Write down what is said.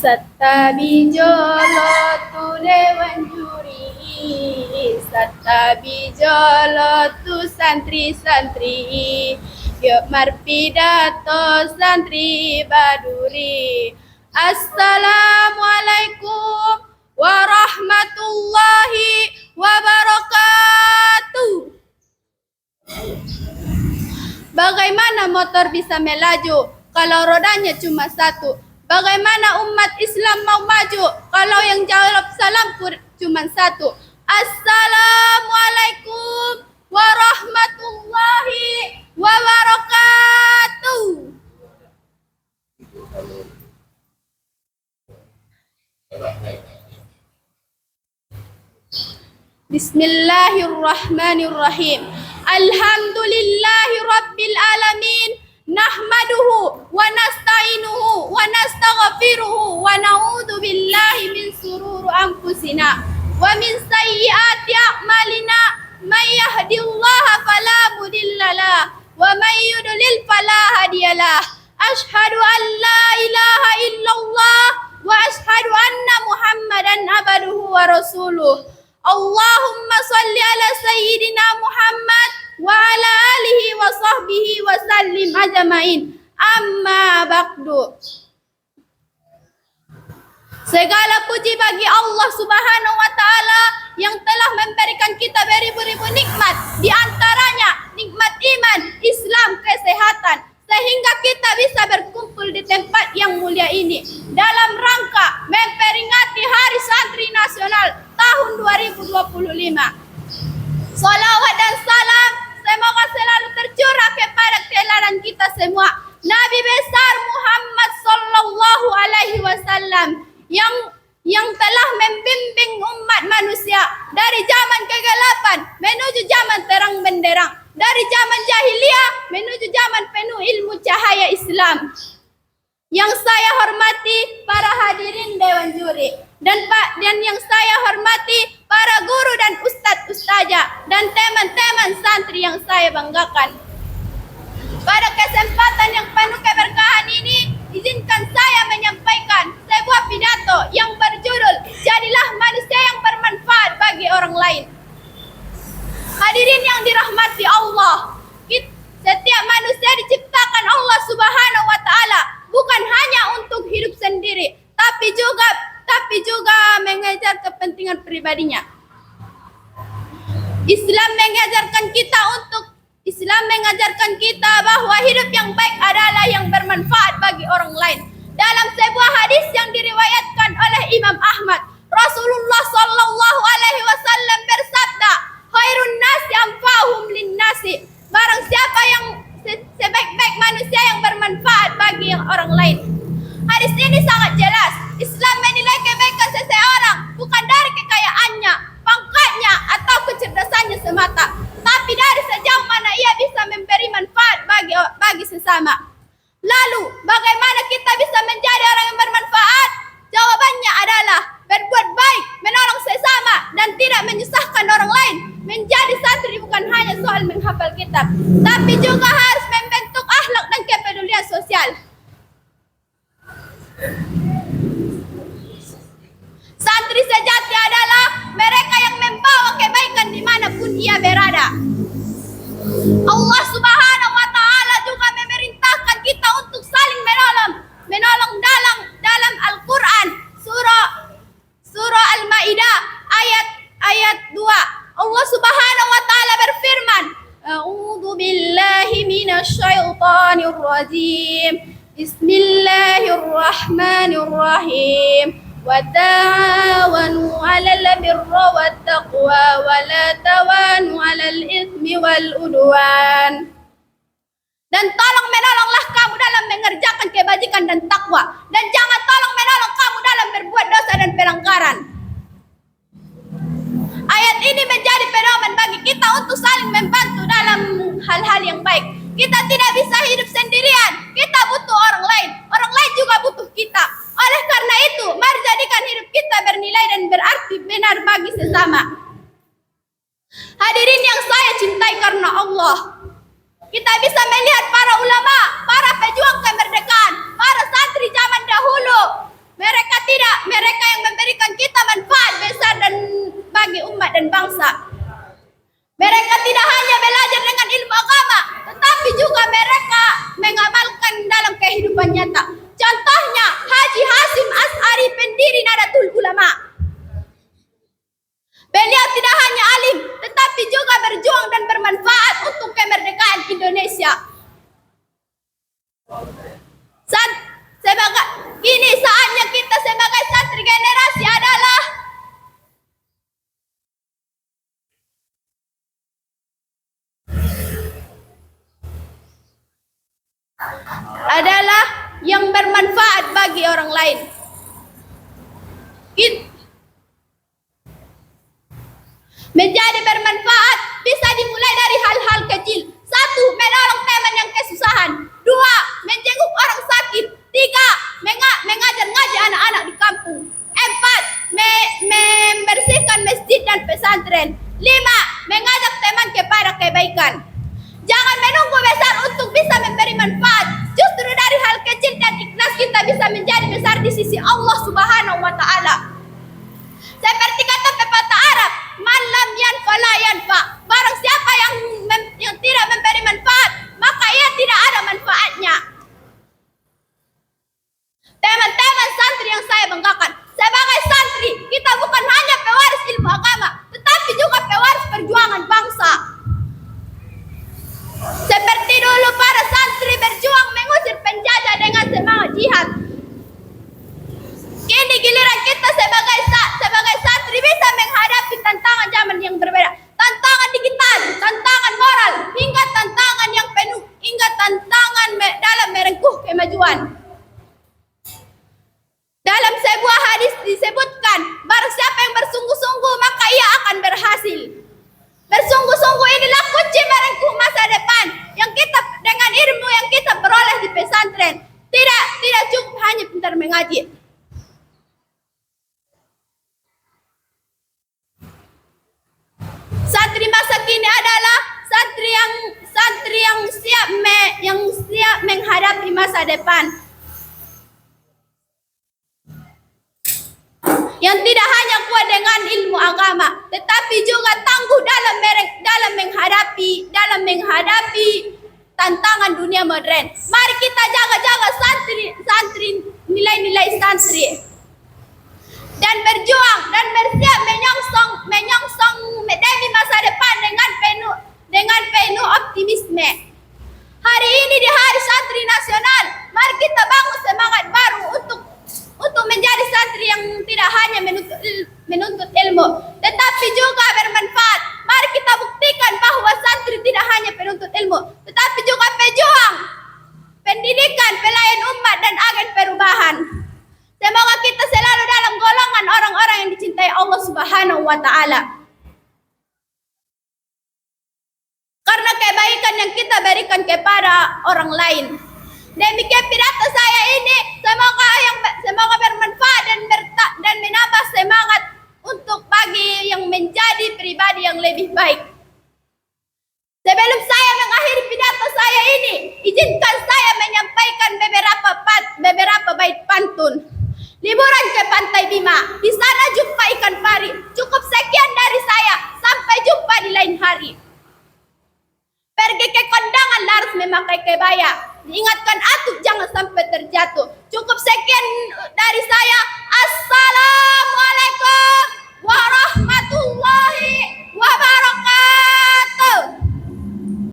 Sattabijolo tu Dewan Juri, Sattabijolo tu santri-santri, yuk marpidato santri baduri. Assalamualaikum warahmatullahi wabarakatuh. Bagaimana motor bisa melaju kalau rodanya cuma satu? Bagaimana umat Islam mau maju kalau yang jawab salam cuma satu? Assalamualaikum warahmatullahi wabarakatuh. Bismillahirrahmanirrahim. Alhamdulillahi rabbil alamin. Nahmaduhu wa nasta'inuhu wa nastaghfiruhu wa na'udzu billahi min sururi anfusina wa min sayyiati a'malina. May yahdihillahu fala mudhillalah wa may yudlil fala hadiyalah. Asyhadu an la ilaha illallah wa asyhadu anna Muhammadan abduhu wa rasuluh. Allahumma salli ala sayyidina Muhammad wa ala alihi wa sahbihi wa sallim ajmain. Amma ba'du. Segala puji bagi Allah Subhanahu wa taala yang telah memberikan kita beribu-ribu nikmat, di antaranya nikmat iman, Islam, kesehatan, sehingga kita bisa berkumpul di tempat yang mulia ini dalam rangka memperingati Hari Santri Nasional tahun 2025. Salawat dan salam semoga selalu tercurah kepada teladan kita semua, Nabi besar Muhammad sallallahu alaihi wasallam yang telah membimbing umat manusia dari zaman kegelapan menuju zaman terang benderang, dari zaman jahiliyah menuju zaman penuh ilmu cahaya Islam. Yang saya hormati para hadirin Dewan Juri dan yang saya hormati para guru dan ustadz-ustazah dan teman-teman santri yang saya banggakan. Pada kesempatan yang penuh keberkahan ini, izinkan saya menyampaikan sebuah pidato yang berjudul Jadilah Manusia yang Bermanfaat bagi Orang Lain. Hadirin yang dirahmati Allah, setiap manusia diciptakan Allah Subhanahu wa taala bukan hanya untuk hidup sendiri, tapi juga mengejar kepentingan pribadinya. Islam mengajarkan kita bahwa hidup yang baik adalah yang bermanfaat bagi orang lain. Dalam sebuah hadis yang diriwayatkan oleh Imam Ahmad, Rasulullah sallallahu alaihi wasallam bersabda, "Khairun nasi anfa'uhum lin-nasi." Barang siapa yang sebaik-baik manusia yang bermanfaat bagi orang lain. Hadis ini sangat jelas. Islam menilai kebaikan seseorang bukan dari kekayaannya, pangkatnya, atau kecerdasannya semata, tapi dari sejauh mana ia bisa memberi manfaat bagi sesama. Lalu, bagaimana kita bisa menjadi orang yang bermanfaat? Jawabannya adalah berbuat baik, menolong sesama, dan tidak menyusahkan orang lain. Menjadi santri bukan hanya soal menghafal kitab, tapi juga harus membentuk akhlak dan kepedulian sosial. Santri sejati adalah mereka yang membawa kebaikan dimanapun ia berada. Allah Subhanahu wa taala juga memerintahkan kita untuk saling menolong dalam Al-Qur'an surah Al-Maidah ayat 2. Allah Subhanahu wa taala berfirman, A'udzu billahi minasyaitonir rajim. Bismillahirrahmanirrahim. Wa ta'awanu 'alal birri wat taqwa wa la ta'awanu 'alal itsmi wal udwan. Dan tolong menolonglah kamu dalam mengerjakan kebajikan dan takwa, dan jangan tolong menolong kamu dalam berbuat dosa dan pelanggaran. Ayat ini menjadi pedoman bagi kita untuk saling membantu dalam hal-hal yang baik. Kita tidak bisa hidup sendirian. Kita butuh orang lain. Orang lain juga butuh kita. Oleh karena itu, mari jadikan hidup kita bernilai dan berarti benar bagi sesama. Hadirin yang saya cintai karena Allah, kita bisa melihat para ulama, para pejuang kemerdekaan, para santri zaman dahulu. Mereka kehidupan nyata. Contohnya Haji Hasyim Asy'ari, pendiri Nahdlatul Ulama. Beliau tidak hanya alim, tetapi juga berjuang dan bermanfaat untuk kemerdekaan Indonesia. Kini saatnya kita sebagai santri generasi adalah yang bermanfaat bagi orang lain. Menjadi bermanfaat bisa dimulai dari hal-hal kecil. 1. Menolong teman yang kesusahan. 2. Menjenguk orang sakit. 3. Mengajar ngaji anak-anak di kampung. 4. Membersihkan masjid dan pesantren. 5. Mengajak teman kepada kebaikan. Jangan menunggu besar untuk bisa memberi manfaat. Justru dari hal kecil dan ikhlas kita bisa menjadi besar di sisi Allah Subhanahu wa Ta'ala. Seperti kata pepatah Arab, man lam yanfa la yanfa. Barang siapa yang tidak memberi manfaat, maka ia tidak ada manfaatnya. Teman-teman santri yang saya banggakan, sebagai santri kita bukan hanya pewaris ilmu agama, tetapi juga pewaris perjuangan bangsa. Seperti dulu para santri berjuang mengusir penjajah dengan semangat jihad. Kini giliran kita sebagai santri bisa menghadapi tantangan zaman yang berbeda. Tantangan digital, tantangan moral, hingga tantangan dalam merengkuh kemajuan. Dalam sebuah hadis disebutkan, barang siapa yang bersungguh-sungguh maka ia akan berhasil. Bersungguh-sungguh inilah kunci merengkuh masa depan yang kita dengan ilmu yang kita peroleh di pesantren. Tidak cukup hanya pintar mengaji. Santri masa kini adalah santri yang siap menghadapi masa depan. Yang tidak hanya kuat dengan ilmu agama, tetapi juga tangguh dalam menghadapi tantangan dunia modern. Mari kita jaga santri nilai-nilai santri dan berjuang dan bersiap menyongsong demi masa depan dengan penuh optimisme. Hari ini di Hari Santri Nasional, mari kita bangun semangat baru untuk menjadi santri yang tidak hanya menuntut ilmu, tetapi juga bermanfaat. Mari kita buktikan bahwa santri tidak hanya penuntut ilmu, tetapi juga pejuang, pendidikan, pelayan umat, dan agen perubahan. Semoga kita selalu dalam golongan orang-orang yang dicintai Allah Subhanahu wa Ta'ala. Karena kebaikan yang kita berikan kepada orang lain. Demikian pidato saya ini, semoga bermanfaat dan menambah semangat untuk bagi yang menjadi pribadi yang lebih baik. Sebelum saya mengakhiri pidato saya ini, izinkan saya menyampaikan beberapa bait pantun. Liburan ke Pantai Bima, di sana jumpa ikan pari. Cukup sekian dari saya, sampai jumpa di lain hari. Pergi ke kondangan harus memakai kebaya. Diingatkan atuk jangan sampai terjatuh. Cukup sekian dari saya.